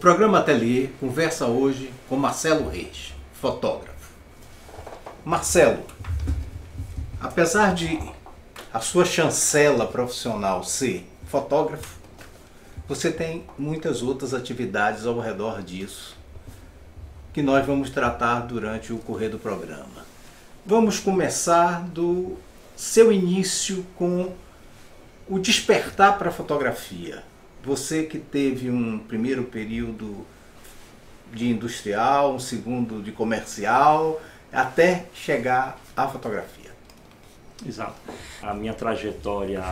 programa Ateliê conversa hoje com Marcelo Reis, fotógrafo. Marcelo, apesar de a sua chancela profissional ser fotógrafo, você tem muitas outras atividades ao redor disso, que nós vamos tratar durante o correr do programa. Vamos começar do seu início com o despertar para a fotografia. Você que teve um primeiro período de industrial, um segundo de comercial, até chegar à fotografia. Exato. A minha trajetória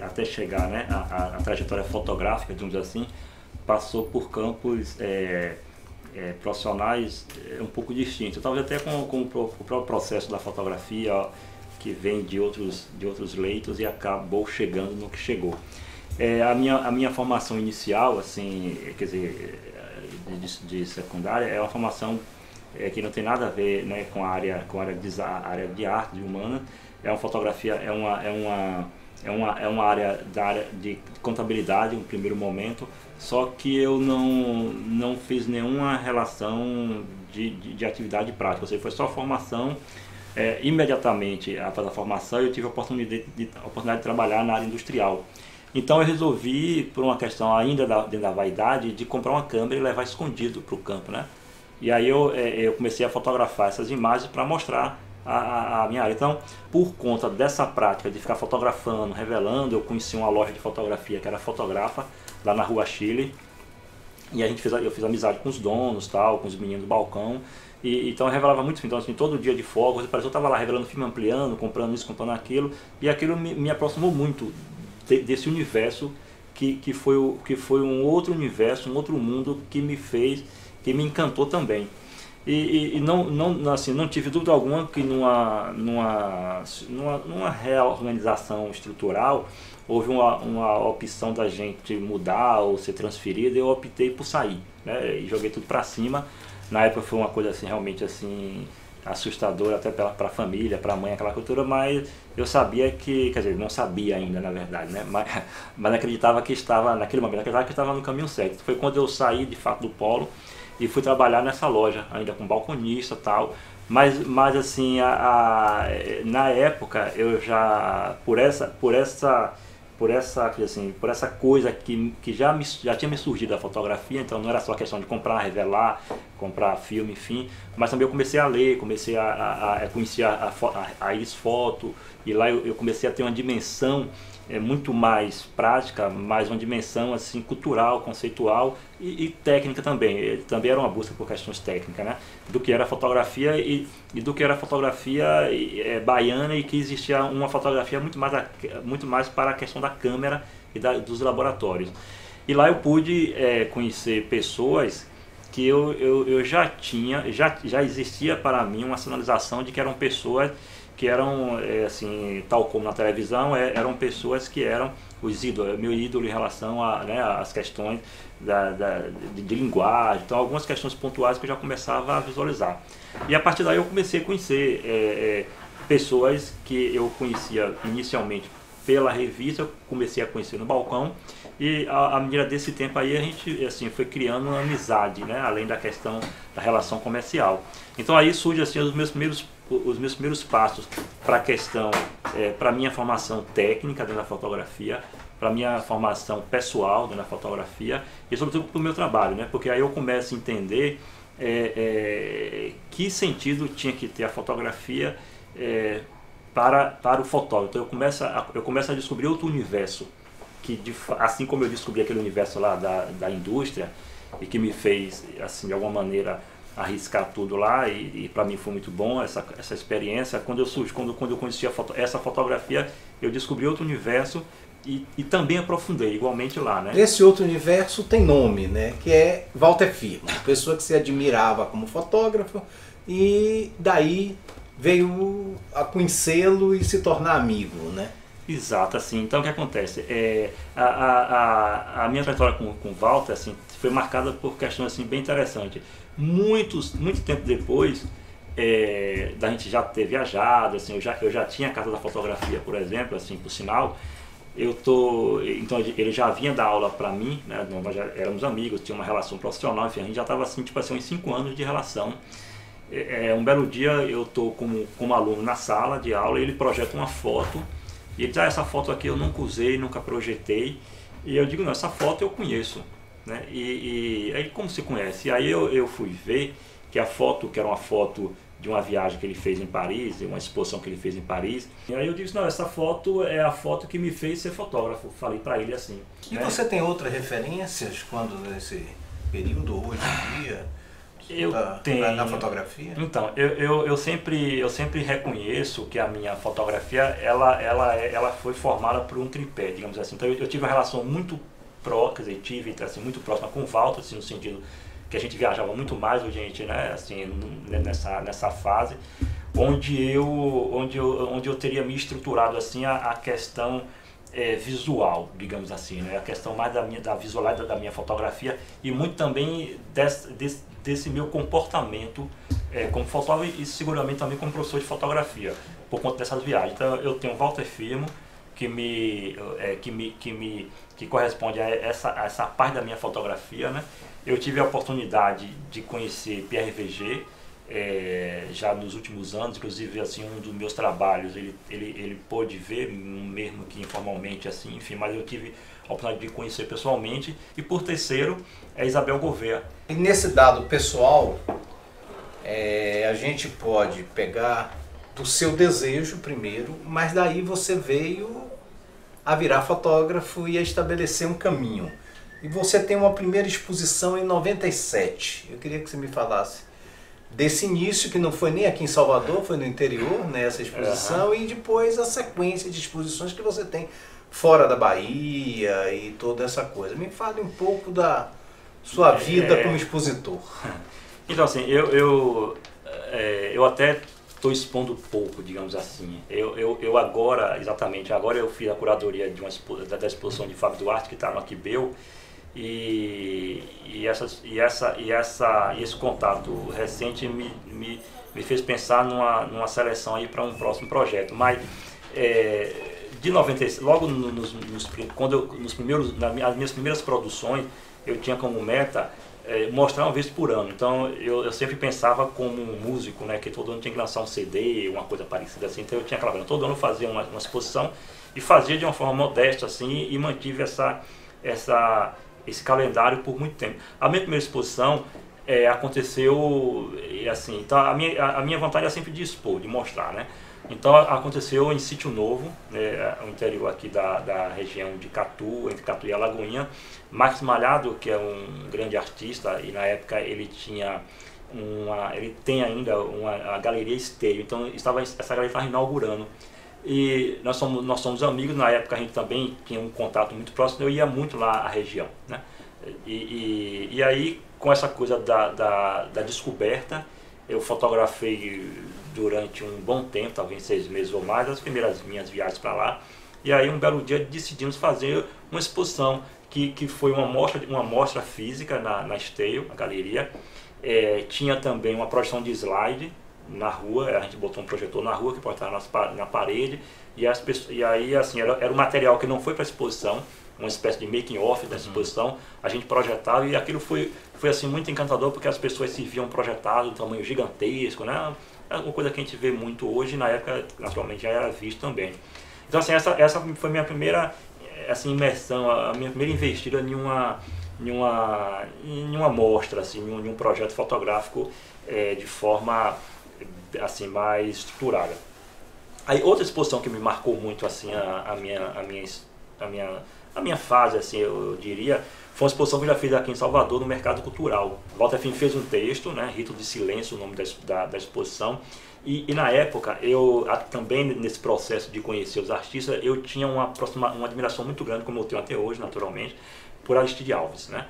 até chegar, né, a trajetória fotográfica, digamos assim, passou por campos profissionais um pouco distintos. Talvez até com o próprio processo da fotografia, que vem de outros leitos e acabou chegando no que chegou. A minha formação inicial, assim, quer dizer, de secundária, é uma formação que não tem nada a ver, né, com a área de arte, de humana. É uma fotografia, é uma área de contabilidade no primeiro momento, só que eu não fiz nenhuma relação de atividade prática, ou seja, foi só formação. Imediatamente após a formação eu tive a oportunidade de trabalhar na área industrial. Então eu resolvi, por uma questão ainda dentro da vaidade, de comprar uma câmera e levar escondido para o campo, né? E aí eu comecei a fotografar essas imagens para mostrar a minha área. Então, por conta dessa prática de ficar fotografando, revelando, eu conheci uma loja de fotografia que era Fotografa, lá na Rua Chile. E eu fiz amizade com os donos, tal, com os meninos do balcão. Então eu revelava muito filme. Então, assim, todo dia de folga, eu estava lá revelando filme, ampliando, comprando isso, comprando aquilo. E aquilo me aproximou muito desse universo que foi um outro universo, um outro mundo que me encantou também. E não tive dúvida alguma que numa reorganização estrutural houve uma opção da gente mudar ou ser transferido, e eu optei por sair, né? E joguei tudo para cima. Na época foi uma coisa assim, realmente assim, assustadora até para a família, para a mãe, aquela cultura, mas eu sabia que, quer dizer, não sabia ainda na verdade, né? Mas acreditava que estava, naquele momento, acreditava que estava no caminho certo. Foi quando eu saí de fato do polo e fui trabalhar nessa loja, ainda com balconista e tal. Mas assim, na época eu já, por essa coisa que já tinha me surgido a fotografia, então não era só questão de comprar, revelar, comprar filme, enfim, mas também eu comecei a ler, comecei a conhecer a Isfoto, e lá eu comecei a ter uma dimensão muito mais prática, mais uma dimensão assim cultural, conceitual e técnica também. Também era uma busca por questões técnicas, né? Do que era fotografia e do que era fotografia baiana, e que existia uma fotografia muito mais para a questão da câmera e dos laboratórios. E lá eu pude conhecer pessoas que eu já existia para mim uma sinalização de que eram pessoas que eram, assim, tal como na televisão, eram pessoas que eram os ídolos, meu ídolo em relação às questões de linguagem, então algumas questões pontuais que eu já começava a visualizar. E a partir daí eu comecei a conhecer pessoas que eu conhecia inicialmente pela revista, eu comecei a conhecer no balcão, e à medida desse tempo aí a gente assim, foi criando uma amizade, né, além da questão da relação comercial. Então aí surge assim, os meus primeiros passos para a questão, para a minha formação técnica dentro da fotografia, para a minha formação pessoal dentro da fotografia e sobretudo para o meu trabalho, né? Porque aí eu começo a entender que sentido tinha que ter a fotografia para o fotógrafo. Então eu começo a descobrir outro universo, que assim como eu descobri aquele universo lá da indústria, e que me fez, assim, de alguma maneira, arriscar tudo lá, e para mim foi muito bom essa experiência. Quando eu conheci essa fotografia, eu descobri outro universo e também aprofundei igualmente lá, né? Esse outro universo tem nome, né? Que é Walter Firma, pessoa que se admirava como fotógrafo, e daí veio a conhecê-lo e se tornar amigo, né? Exato, assim. Então o que acontece? A minha trajetória com o Walter, assim, foi marcada por questões assim, bem interessantes. Muito tempo depois da gente já ter viajado, assim, eu já tinha a Casa da Fotografia, por exemplo, assim, por sinal, Então ele já vinha dar aula para mim, né? Nós já éramos amigos, tinha uma relação profissional, enfim, a gente já estava assim, tipo assim, uns 5 anos de relação. Um belo dia eu estou como aluno na sala de aula e ele projeta uma foto e ele diz, essa foto aqui eu nunca usei, nunca projetei. E eu digo, não, essa foto eu conheço, né? E aí, como se conhece? E aí eu fui ver que a foto, que era uma foto de uma viagem que ele fez em Paris, uma exposição que ele fez em Paris. E aí eu disse, não, essa foto é a foto que me fez ser fotógrafo. Falei para ele assim. E né? Você tem outras referências quando nesse período, hoje em dia, tenho, na fotografia? Então, eu sempre reconheço que a minha fotografia, ela foi formada por um tripé, digamos assim. Então eu tive uma relação muito muito próxima com o Walter, assim, no sentido que a gente viajava muito mais, a gente, né, assim, nessa fase, onde eu teria me estruturado assim a questão visual, digamos assim, né, a questão mais da visualidade da minha fotografia e muito também desse meu comportamento como fotógrafo e seguramente também como professor de fotografia, por conta dessas viagens. Então eu tenho Walter Firmo, que corresponde a essa parte da minha fotografia, né? Eu tive a oportunidade de conhecer Pierre Verger já nos últimos anos, inclusive assim, um dos meus trabalhos ele pôde ver, mesmo que informalmente, assim, enfim, mas eu tive a oportunidade de conhecer pessoalmente. E por terceiro é Isabel Gouveia. E nesse dado pessoal, a gente pode pegar do seu desejo primeiro, mas daí você veio a virar fotógrafo e a estabelecer um caminho. E você tem uma primeira exposição em 97. Eu queria que você me falasse desse início, que não foi nem aqui em Salvador, foi no interior, né, essa exposição, e depois a sequência de exposições que você tem fora da Bahia e toda essa coisa. Me fale um pouco da sua vida como expositor. Então, assim, eu até estou expondo pouco, digamos assim. Eu agora eu fiz a curadoria da exposição de Fábio Duarte, que está no Aquibeu, e esse contato recente me fez pensar numa seleção aí para um próximo projeto. Mas de 96, logo nas minhas primeiras produções, eu tinha como meta mostrar uma vez por ano. Então eu sempre pensava como um músico, né, que todo ano tinha que lançar um CD, uma coisa parecida assim. Então eu tinha aquela, todo ano eu fazia uma exposição e fazia de uma forma modesta assim, e mantive esse calendário por muito tempo. A minha primeira exposição aconteceu assim, então a minha vontade é sempre de expor, de mostrar, né? Então aconteceu em Sítio Novo, o interior aqui da região de Catu, entre Catu e Alagoinha. Max Malhado, que é um grande artista, e na época ele tem ainda a Galeria Esteio, então essa galeria estava inaugurando. E nós somos amigos, na época a gente também tinha um contato muito próximo, eu ia muito lá à região, né? E aí, com essa coisa da descoberta, eu fotografei durante um bom tempo, talvez 6 meses ou mais, as primeiras minhas viagens para lá. E aí um belo dia decidimos fazer uma exposição que foi uma mostra física na Esteio, na galeria. Tinha também uma projeção de slide na rua, a gente botou um projetor na rua que pode estar na parede, e aí assim, era um material que não foi para exposição, uma espécie de making off da exposição, a gente projetava, e aquilo foi assim muito encantador, porque as pessoas se viam projetadas, um tamanho gigantesco, né? É uma coisa que a gente vê muito hoje, na época naturalmente já era visto também. Então assim, essa foi a minha primeira assim, imersão, a minha primeira investida em uma mostra, assim, em um projeto fotográfico de forma assim, mais estruturada. Aí outra exposição que me marcou muito assim, a minha fase, assim, eu diria, foi uma exposição que eu já fiz aqui em Salvador, no Mercado Cultural. Walter Firmo fez um texto, né, Rito de Silêncio, o nome da exposição, e na época, eu também nesse processo de conhecer os artistas, eu tinha uma admiração muito grande, como eu tenho até hoje, naturalmente, por Aristide Alves, né?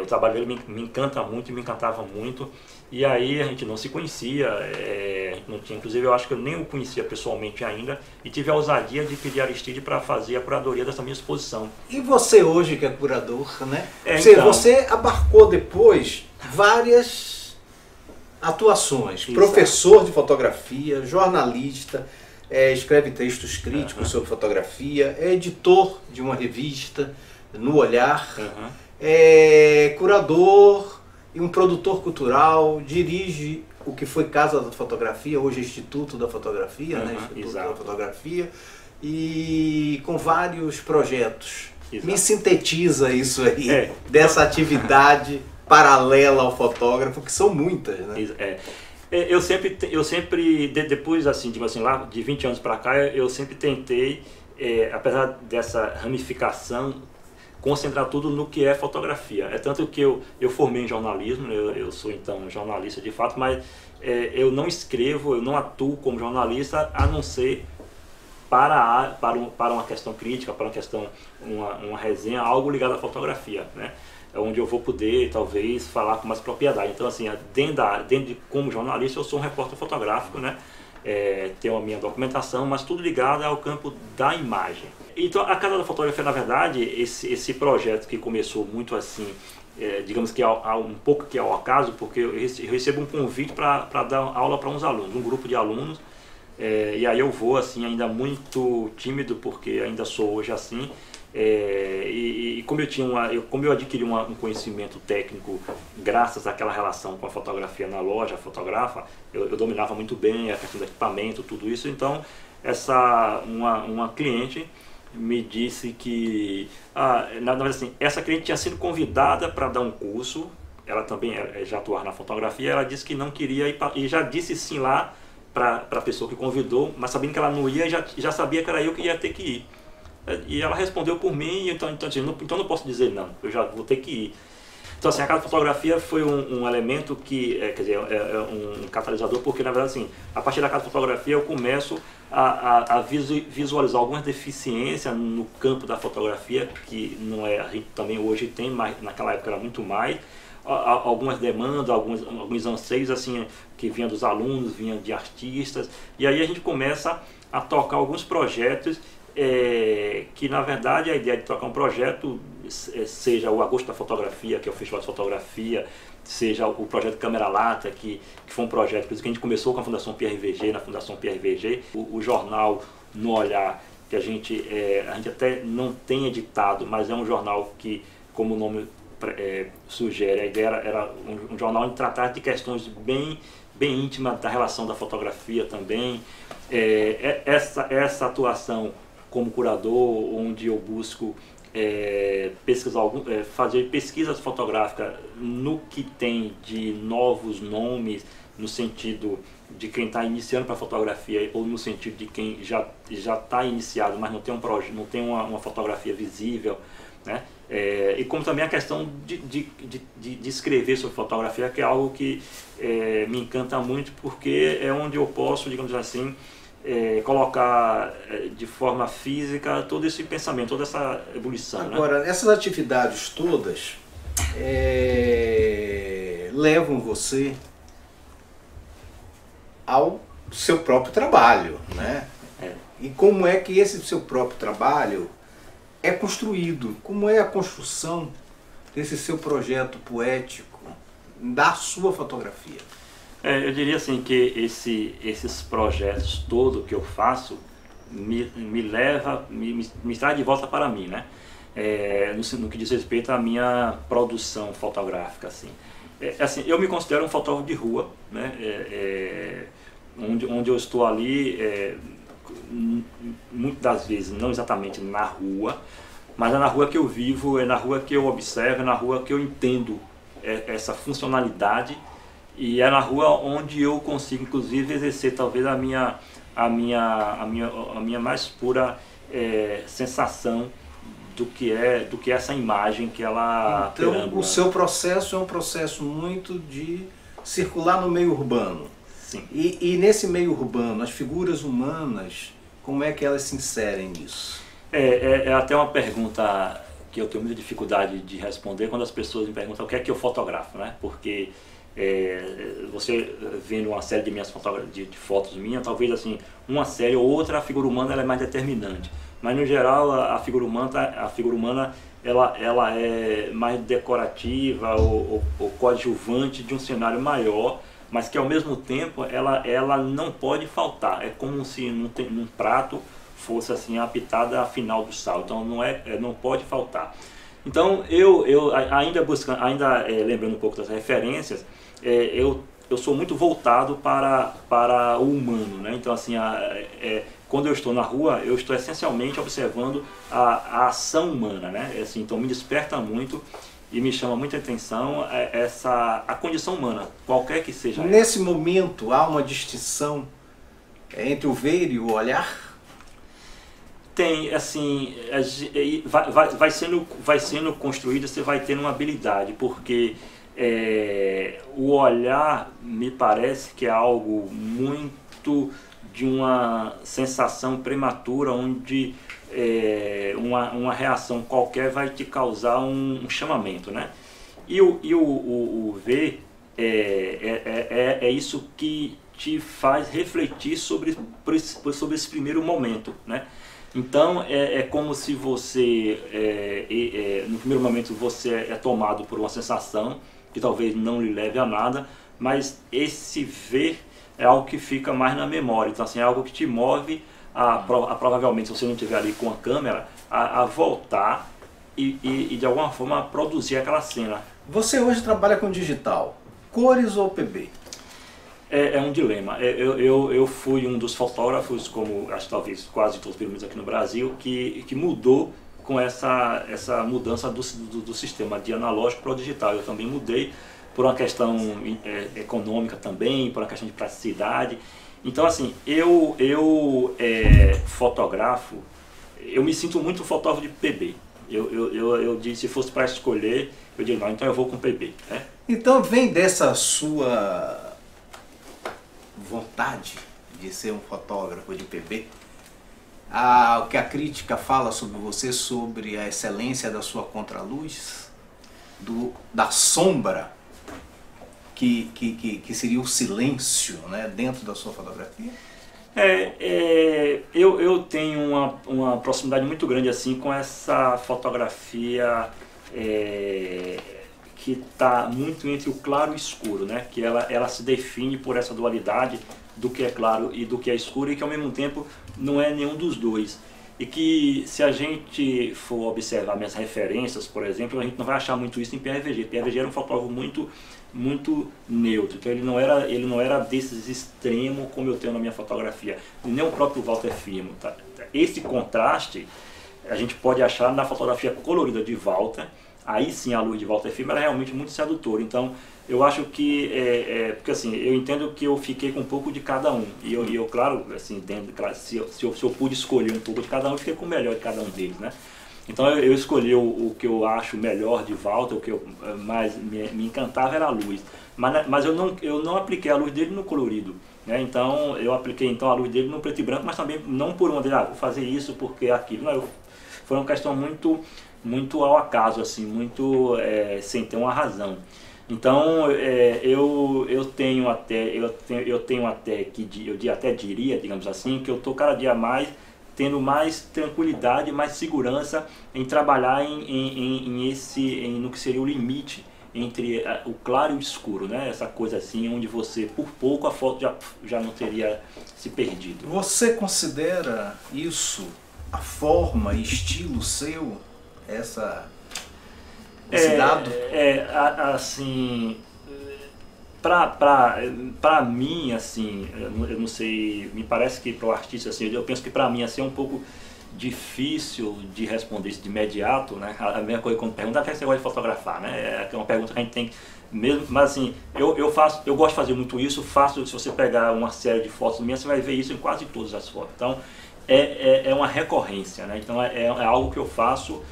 O trabalho dele me encanta muito e me encantava muito. E aí a gente não se conhecia, não tinha, inclusive eu acho que eu nem o conhecia pessoalmente ainda, e tive a ousadia de pedir a Aristide para fazer a curadoria dessa minha exposição. E você hoje que é curador, né? Então, você abarcou depois várias atuações, Exato. Professor de fotografia, jornalista, escreve textos críticos sobre fotografia, é editor de uma revista, No Olhar, é curador e um produtor cultural, dirige o que foi Casa da Fotografia, hoje é Instituto da Fotografia, né? Instituto da Fotografia, e com vários projetos. Exato. Me sintetiza isso aí, dessa atividade paralela ao fotógrafo, que são muitas, né? Eu sempre, depois assim, digo assim, lá de 20 anos para cá, eu sempre tentei, apesar dessa ramificação, concentrar tudo no que é fotografia. É tanto que eu formei em jornalismo, eu sou então jornalista de fato, mas eu não escrevo, eu não atuo como jornalista, a não ser para uma questão crítica, para uma questão, uma resenha, algo ligado à fotografia, né? Onde eu vou poder, talvez, falar com mais propriedade. Então, assim, dentro de como jornalista, eu sou um repórter fotográfico, né? Tenho a minha documentação, mas tudo ligado ao campo da imagem. Então, a Casa da Fotografia, na verdade, esse projeto que começou muito assim, digamos que um pouco que ao acaso, porque eu recebo um convite para dar aula para uns alunos, um grupo de alunos, e aí eu vou, assim, ainda muito tímido, porque ainda sou hoje assim. Como eu adquiri um conhecimento técnico graças àquela relação com a fotografia na loja, fotografa, eu dominava muito bem a questão do equipamento, tudo isso. Então, uma cliente me disse que, na verdade, assim, essa cliente tinha sido convidada para dar um curso, ela também já atuava na fotografia, ela disse que não queria ir, e já disse sim lá para a pessoa que convidou, mas sabendo que ela não ia, já sabia que era eu que ia ter que ir. E ela respondeu por mim, então não posso dizer não, eu já vou ter que ir. Então, assim, a Casa de Fotografia foi um elemento que, quer dizer, um catalisador, porque, na verdade, assim, a partir da Casa de Fotografia eu começo a visualizar algumas deficiências no campo da fotografia, que não é, a gente também hoje tem, mas naquela época era muito mais. Algumas demandas, alguns anseios, assim, que vinham dos alunos, vinham de artistas, e aí a gente começa a tocar alguns projetos. Que na verdade a ideia de trocar um projeto, seja o Agosto da Fotografia, que é o Festival de Fotografia, seja o projeto Câmera Lata, que foi um projeto que a gente começou com a Fundação PRVG, na Fundação PRVG, o jornal No Olhar, que a gente até não tem editado, mas é um jornal que, como o nome sugere, a ideia era um jornal de tratar de questões bem íntimas da relação da fotografia também. Essa atuação como curador, onde eu busco fazer pesquisas fotográficas no que tem de novos nomes, no sentido de quem está iniciando para a fotografia, ou no sentido de quem já está iniciado, mas não tem uma fotografia visível, né? E como também a questão de escrever sobre fotografia, que é algo que me encanta muito, porque é onde eu posso, digamos assim, colocar de forma física todo esse pensamento, toda essa ebulição. Agora, né? Essas atividades todas levam você ao seu próprio trabalho, né? E como é que esse seu próprio trabalho é construído? Como é a construção desse seu projeto poético, da sua fotografia? Eu diria assim que esses projetos todos que eu faço me leva, me traz de volta para mim, né? No que diz respeito à minha produção fotográfica, assim. Assim, eu me considero um fotógrafo de rua, né? Onde eu estou ali, muitas das vezes não exatamente na rua, mas é na rua que eu vivo, é na rua que eu observo, é na rua que eu entendo essa funcionalidade. E é na rua onde eu consigo, inclusive, exercer talvez a minha mais pura sensação do que é essa imagem que ela perambula. Então, o seu processo é um processo muito de circular no meio urbano. Sim. E nesse meio urbano, as figuras humanas, como é que elas se inserem nisso? É até uma pergunta que eu tenho muita dificuldade de responder quando as pessoas me perguntam o que é que eu fotografo, né? Porque você vendo uma série de minhas de fotos minhas, talvez assim, uma série ou outra, a figura humana ela é mais determinante. Mas no geral a figura humana ela é mais decorativa ou coadjuvante de um cenário maior, mas que ao mesmo tempo ela não pode faltar. É como se num prato fosse assim a pitada final do sal, então não pode faltar. Então eu lembrando um pouco das referências, eu sou muito voltado para o humano, né? Então assim, quando eu estou na rua, eu estou essencialmente observando a ação humana, né? Assim, então me desperta muito e me chama muita atenção a condição humana, qualquer que seja. Nesse momento há uma distinção entre o ver e o olhar? Tem, assim, vai sendo construído, você vai tendo uma habilidade, porque o olhar me parece que é algo muito de uma sensação prematura, onde uma reação qualquer vai te causar um chamamento, né? E o ver é isso que te faz refletir sobre esse primeiro momento, né? Então é como se você, no primeiro momento você é tomado por uma sensação que talvez não lhe leve a nada, mas esse ver é algo que fica mais na memória. Então assim, é algo que te move provavelmente, se você não estiver ali com a câmera, a voltar e de alguma forma produzir aquela cena. Você hoje trabalha com digital, cores ou PB? É um dilema. Eu fui um dos fotógrafos, como acho que talvez quase todos, pelo menos aqui no Brasil, que mudou com essa mudança do sistema de analógico para o digital. Eu também mudei por uma questão econômica também, por uma questão de praticidade. Então assim, eu fotografo, eu me sinto muito fotógrafo de PB. Eu disse, se fosse para escolher, eu digo, não, então eu vou com PB. Né? Então vem dessa sua vontade de ser um fotógrafo de PB, o que a crítica fala sobre você, sobre a excelência da sua contraluz, da sombra, que seria o silêncio, né, dentro da sua fotografia? Eu tenho uma proximidade muito grande assim com essa fotografia que está muito entre o claro e o escuro, né? Que ela se define por essa dualidade do que é claro e do que é escuro, e que ao mesmo tempo não é nenhum dos dois. E que se a gente for observar minhas referências, por exemplo, a gente não vai achar muito isso em Pierre Verger. Pierre Verger era um fotógrafo muito neutro, então ele não era desses extremos como eu tenho na minha fotografia, nem o próprio Walter Firmo. Tá? Esse contraste a gente pode achar na fotografia colorida de Walter. Aí sim a luz de Walter Firmo era realmente muito sedutora. Então eu acho que porque assim, eu entendo que eu fiquei com um pouco de cada um, e eu claro, assim, se eu pude escolher um pouco de cada um, eu fiquei com o melhor de cada um deles, né? Então eu escolhi o que eu acho melhor de Walter, o que mais me encantava era a luz, mas eu não apliquei a luz dele no colorido, né? Então eu apliquei a luz dele no preto e branco, mas também não por uma vez, vou fazer isso porque aquilo, não, foi uma questão muito ao acaso, assim, muito sem ter uma razão. Então eu tenho até que eu até diria, digamos assim, que eu estou cada dia mais tendo mais tranquilidade, mais segurança em trabalhar no que seria o limite entre o claro e o escuro, né? Essa coisa assim, onde você, por pouco, a foto já não teria se perdido. Você considera isso a forma e estilo seu, esse dado? Assim, para mim, assim, eu não sei, me parece que para o artista, assim, eu penso que para mim assim, é um pouco difícil de responder isso de imediato, né? A mesma coisa quando pergunta, até que você gosta de fotografar, né? É uma pergunta que a gente tem mesmo, mas assim, eu gosto de fazer muito isso, se você pegar uma série de fotos minhas, você vai ver isso em quase todas as fotos. Então, é uma recorrência, né? Então é algo que eu faço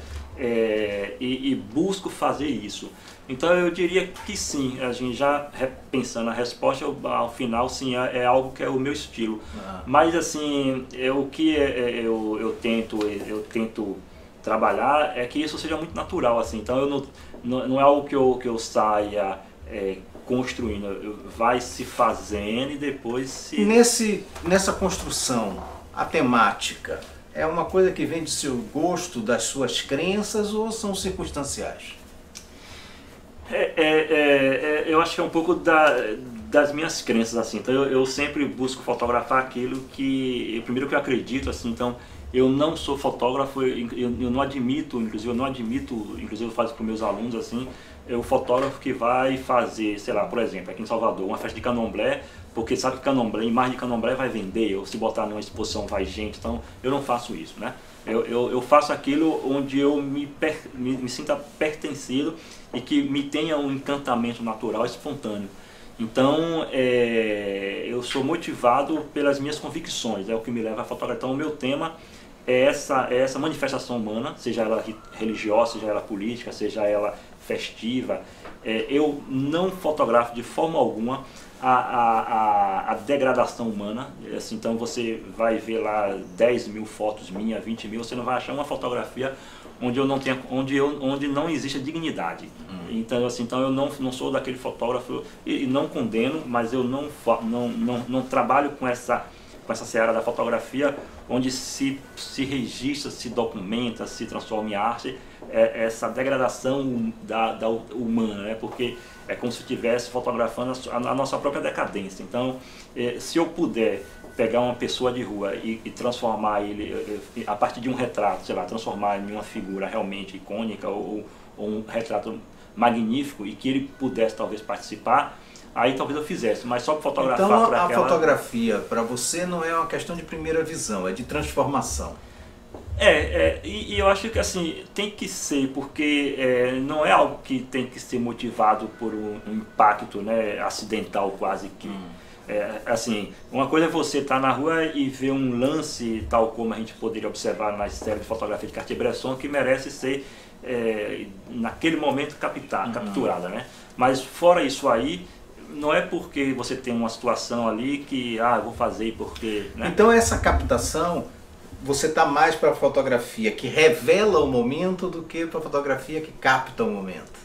e busco fazer isso. Então eu diria que sim, a gente já pensando a resposta, ao final sim, é algo que é o meu estilo. Mas assim, o que eu tento trabalhar é que isso seja muito natural, assim. Então não é algo que eu saia construindo, vai se fazendo e depois se... Nessa construção, a temática é uma coisa que vem do seu gosto, das suas crenças, ou são circunstanciais? Eu acho que é um pouco das minhas crenças, assim. Então eu sempre busco fotografar aquilo que, primeiro que eu acredito, assim. Então eu não sou fotógrafo, eu não admito, inclusive eu faço para os meus alunos, assim, é o fotógrafo que vai fazer, sei lá, por exemplo, aqui em Salvador, uma festa de candomblé, porque sabe que candomblé, imagem de candomblé vai vender, ou se botar numa exposição vai gente, então eu não faço isso, né? Eu faço aquilo onde eu me sinta pertencido e que me tenha um encantamento natural, espontâneo. Então, eu sou motivado pelas minhas convicções, é o que me leva a fotografar. Então, o meu tema é essa manifestação humana, seja ela religiosa, seja ela política, seja ela festiva. Eu não fotografo de forma alguma a degradação humana. Assim, então você vai ver lá 10 mil fotos minhas, 20 mil, você não vai achar uma fotografia onde eu não tenha, onde não existe dignidade. Então, assim, então eu não sou daquele fotógrafo e não condeno, mas eu não trabalho com essa seara da fotografia onde se registra, se documenta, se transforma em arte essa degradação da humana, né? Porque é como se estivesse fotografando a nossa própria decadência. Então, se eu puder pegar uma pessoa de rua e transformar ele, a partir de um retrato, sei lá, transformar em uma figura realmente icônica ou um retrato magnífico e que ele pudesse talvez participar, aí talvez eu fizesse, mas só fotografar então, para aquela... a fotografia para você não é uma questão de primeira visão, é de transformação. E eu acho que assim, tem que ser, porque não é algo que tem que ser motivado por um impacto, né, acidental quase que. Assim, uma coisa é você estar na rua e ver um lance tal como a gente poderia observar nas séries de fotografia de Cartier-Bresson que merece ser naquele momento capturada, né? Mas fora isso aí, não é porque você tem uma situação ali que eu vou fazer porque... Né? Então essa captação, você está mais para a fotografia que revela o momento do que para a fotografia que capta o momento.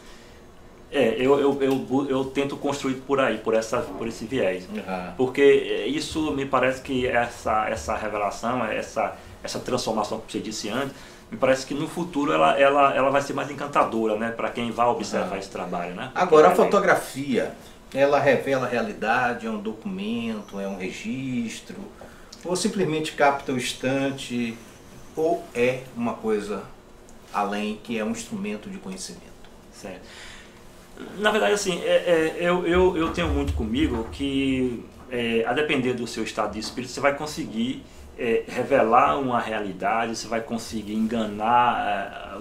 Eu tento construir por aí, por esse viés. Porque isso me parece que essa revelação, essa transformação que você disse antes, me parece que no futuro ela vai ser mais encantadora, né, para quem vai observar esse trabalho, né? Agora, a fotografia, ela revela a realidade, é um documento, é um registro, ou simplesmente capta o instante, ou é uma coisa além, que é um instrumento de conhecimento? Certo. Na verdade, assim, eu tenho muito comigo que, a depender do seu estado de espírito, você vai conseguir revelar uma realidade, você vai conseguir enganar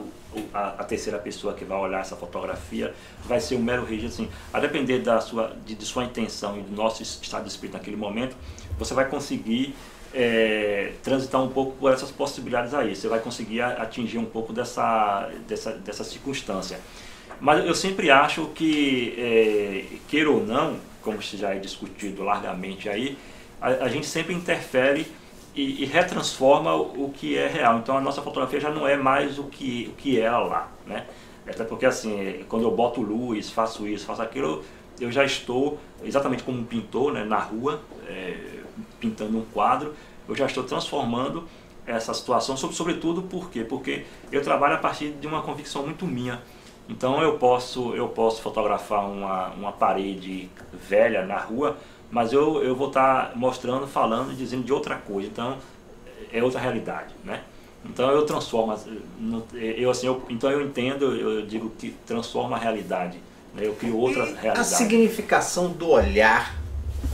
a terceira pessoa que vai olhar essa fotografia, vai ser um mero registro. Assim, a depender de sua intenção e do nosso estado de espírito naquele momento, você vai conseguir transitar um pouco por essas possibilidades aí, você vai conseguir atingir um pouco dessa circunstância. Mas eu sempre acho que, queira ou não, como já é discutido largamente aí, a gente sempre interfere e retransforma o que é real. Então a nossa fotografia já não é mais o que é lá, né? Até porque assim, quando eu boto luz, faço isso, faço aquilo, eu já estou exatamente como um pintor, né, na rua, pintando um quadro, eu já estou transformando essa situação, sobretudo por quê? Porque eu trabalho a partir de uma convicção muito minha. Então eu posso fotografar uma parede velha na rua, mas eu vou estar mostrando, falando, dizendo de outra coisa. Então é outra realidade, né? Então eu transformo, então eu entendo, eu digo que transforma a realidade, né? Eu crio outra realidade. A significação do olhar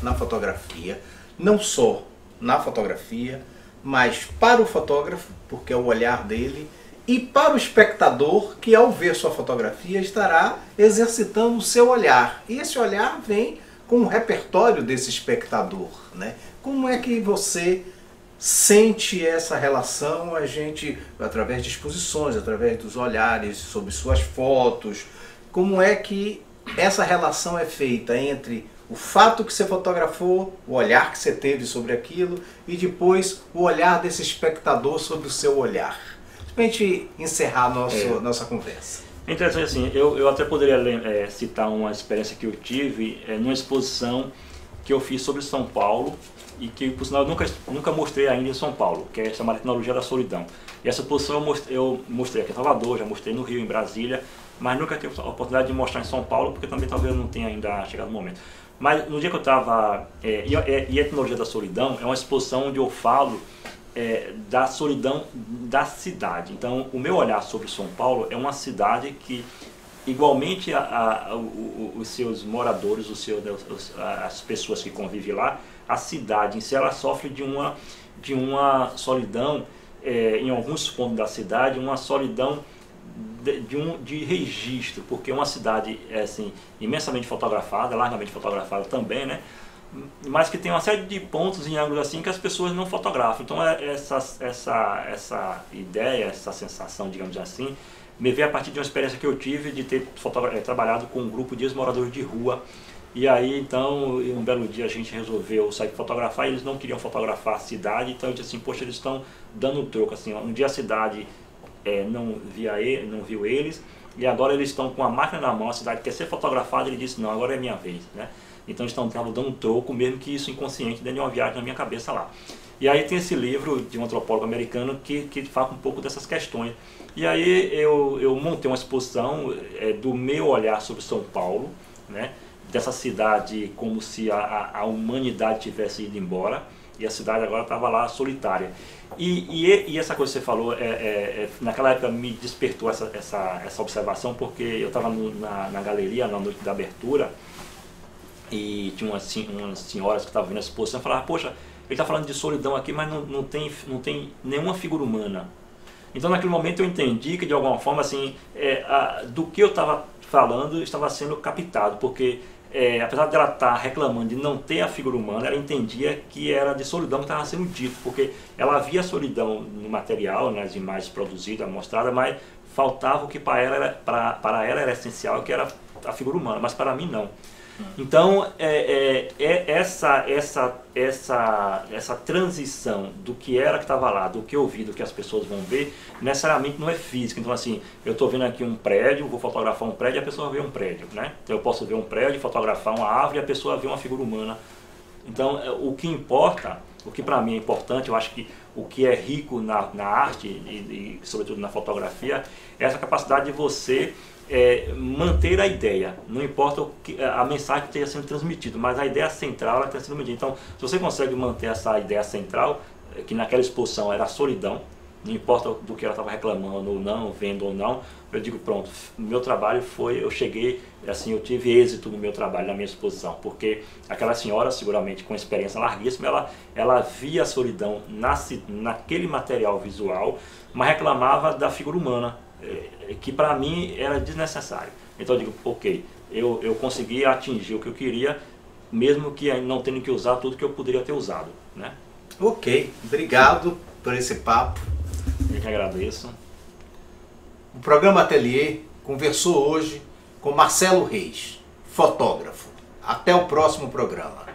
na fotografia, não só na fotografia, mas para o fotógrafo, porque é o olhar dele, e para o espectador, que ao ver sua fotografia estará exercitando o seu olhar. E esse olhar vem com o repertório desse espectador, né? Como é que você sente essa relação, a gente, através de exposições, através dos olhares sobre suas fotos, como é que essa relação é feita entre o fato que você fotografou, o olhar que você teve sobre aquilo, e depois o olhar desse espectador sobre o seu olhar? Para a gente encerrar nossa conversa. É interessante assim, eu até poderia citar uma experiência que eu tive numa exposição que eu fiz sobre São Paulo e que, por sinal, eu nunca mostrei ainda em São Paulo, que é chamada Tecnologia da Solidão. E essa exposição eu mostrei aqui em Salvador, já mostrei no Rio, em Brasília, mas nunca tive a oportunidade de mostrar em São Paulo, porque também talvez não tenha ainda chegado o momento. Mas no dia que eu estava... e a Etnologia da Solidão é uma exposição onde eu falo da solidão da cidade. Então, o meu olhar sobre São Paulo é uma cidade que, igualmente os seus moradores, as pessoas que convivem lá, a cidade em si, ela sofre de uma solidão, em alguns pontos da cidade, uma solidão de registro, porque é uma cidade assim, imensamente fotografada, largamente fotografada também, né? Mas que tem uma série de pontos em ângulos assim que as pessoas não fotografam. Então essa ideia, essa sensação, digamos assim, me veio a partir de uma experiência que eu tive de ter trabalhado com um grupo de ex-moradores de rua. E aí então, um belo dia a gente resolveu sair para fotografar, e eles não queriam fotografar a cidade, então eu disse assim, poxa, eles estão dando troco, assim, um dia a cidade não viu eles, e agora eles estão com a máquina na mão, a cidade quer ser fotografada, ele disse, não, agora é minha vez, né? Então eles estavam dando troco, mesmo que isso inconsciente, dentro de uma viagem na minha cabeça lá. E aí tem esse livro de um antropólogo americano que fala um pouco dessas questões. E aí eu montei uma exposição do meu olhar sobre São Paulo, né? Dessa cidade como se a humanidade tivesse ido embora, e a cidade agora estava lá solitária. E essa coisa que você falou, naquela época me despertou essa observação, porque eu estava na galeria, na noite da abertura, e tinha umas senhoras que estavam vendo a exposição e falavam, poxa, ele está falando de solidão aqui, mas não tem nenhuma figura humana. Então naquele momento eu entendi que de alguma forma assim, do que eu estava falando estava sendo captado, porque apesar dela estar reclamando de não ter a figura humana, ela entendia que era de solidão que estava sendo dito, porque ela via a solidão no material, nas imagens produzidas, mostradas, mas faltava o que para ela era essencial, que era a figura humana, mas para mim não. Então essa transição do que era que estava lá, do que eu vi, do que as pessoas vão ver, necessariamente não é física. Então assim, eu estou vendo aqui um prédio, vou fotografar um prédio e a pessoa vê um prédio, né? Então eu posso ver um prédio, fotografar uma árvore e a pessoa vê uma figura humana. Então o que importa, o que para mim é importante, eu acho que o que é rico na arte e sobretudo na fotografia, é essa capacidade de você manter a ideia, não importa a mensagem que esteja sendo transmitida, mas a ideia central ela está sendo medida. Então, se você consegue manter essa ideia central, que naquela exposição era a solidão, não importa do que ela estava reclamando ou não, vendo ou não, eu digo, pronto, meu trabalho eu cheguei, assim, eu tive êxito no meu trabalho, na minha exposição, porque aquela senhora, seguramente com experiência larguíssima, ela via a solidão naquele material visual, mas reclamava da figura humana, que para mim era desnecessário. Então eu digo, ok, eu consegui atingir o que eu queria, mesmo que não tendo que usar tudo que eu poderia ter usado, né? Ok, obrigado por esse papo. Eu que agradeço. O programa Ateliê conversou hoje com Marcelo Reis, fotógrafo. Até o próximo programa.